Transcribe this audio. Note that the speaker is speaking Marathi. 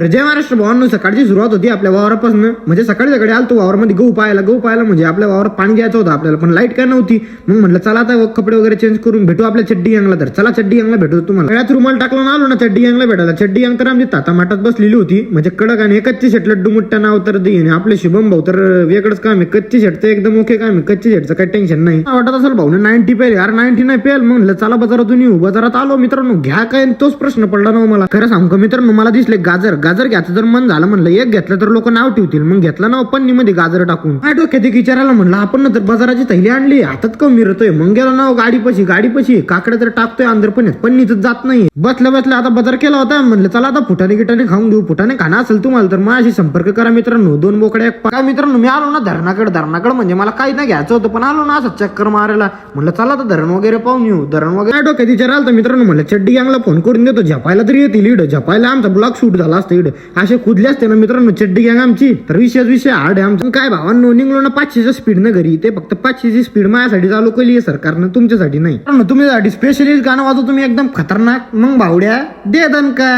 जय महाराष्ट्र भावांनो, सकाळची सुरुवात होती आपल्या वावरापासून. म्हणजे सकाळी सकाळी आलतो वावरामध्ये गहू पाहायला म्हणजे आपल्या वावरात पाणी द्यायचं होतं आपल्याला, पण लाईट काय नव्हती. मग म्हटलं चला आता कपडे वगैरे चेंज करून भेटू आपल्या चड्डी गँगला. तर चला चड्डी गँगला भेटू. तुम्हाला गळ्यात रुमाल टाकला ना आलो ना चड्डी गँगला भेटायला. चड्डी गँग तर आमची ताता माटात बसलेली होती, म्हणजे कडक आणि कच्ची शेट लड्डू मुट्ट्या नाव तर देईन. आपले शुभम भाऊ तर वेगळंच काम आहे, कच्ची शेटचं एकदम ओके काम आहे. कच्ची शेटचं काही टेन्शन नाही. वाटत असेल भाऊ 90 पेल यार, 90 नाही पेल. म्हणलं चला बाजारातून येऊ. बाजारात आलो मित्रांनो, घ्या काय तोच प्रश्न पडला ना मला. खरं सांगू मित्रांनो, मला दिसले गाजर घ्यायचं जर मन झालं, म्हणलं एक घेतलं तर लोक नाव ठेवतील. मग घेतला ना पन्नीमध्ये गाजर टाकून. काय डोक्यात एक विचारायला म्हणलं आपण तर बाजाराची थैली आणली, हातात कमी मिरतोय. मग गेलो ना गाडीपाशी काकडे तर टाकतोय अंदर पन्नीच जात नाही. बसल्या आता बाजार केला होता. म्हणलं चला आता फुटाने गिटाने खाऊन घेऊ. फुटाने खाणं असेल तुम्हाला तर माझ्याशी संपर्क करा मित्रांनो. 2 बोकड्या काय मित्रांनो, मी आलो ना धरणाकडे म्हणजे मला काही नाही घ्यायचं होतं, पण आलो ना असं चक्कर मारायला. म्हणलं चला आता धरण वगैरे पाहून येऊ. धरण वगैरे डोक्यात विचार आला तर मित्रांनो, म्हणलं चड्डी गँगला फोन करून देतो, झपायला तरी येतील इड. झपायला आमचा ब्लॉग शूट झाला असतं इड. असे खुदले असते ना मित्रांनो चड्डी गँग आमची. तर विषय हार्ड आहे आमचं. काय भावांनो, निघलो ना 500च्या स्पीड न घरी. ते फक्त 500ची स्पीड माझ्यासाठी चालू केली आहे सरकारनं, तुमच्यासाठी नाही. तुमच्यासाठी स्पेशली गाणं वाजवतो तुम्ही एकदम खतरनाक. मग भावड्या दे दणका.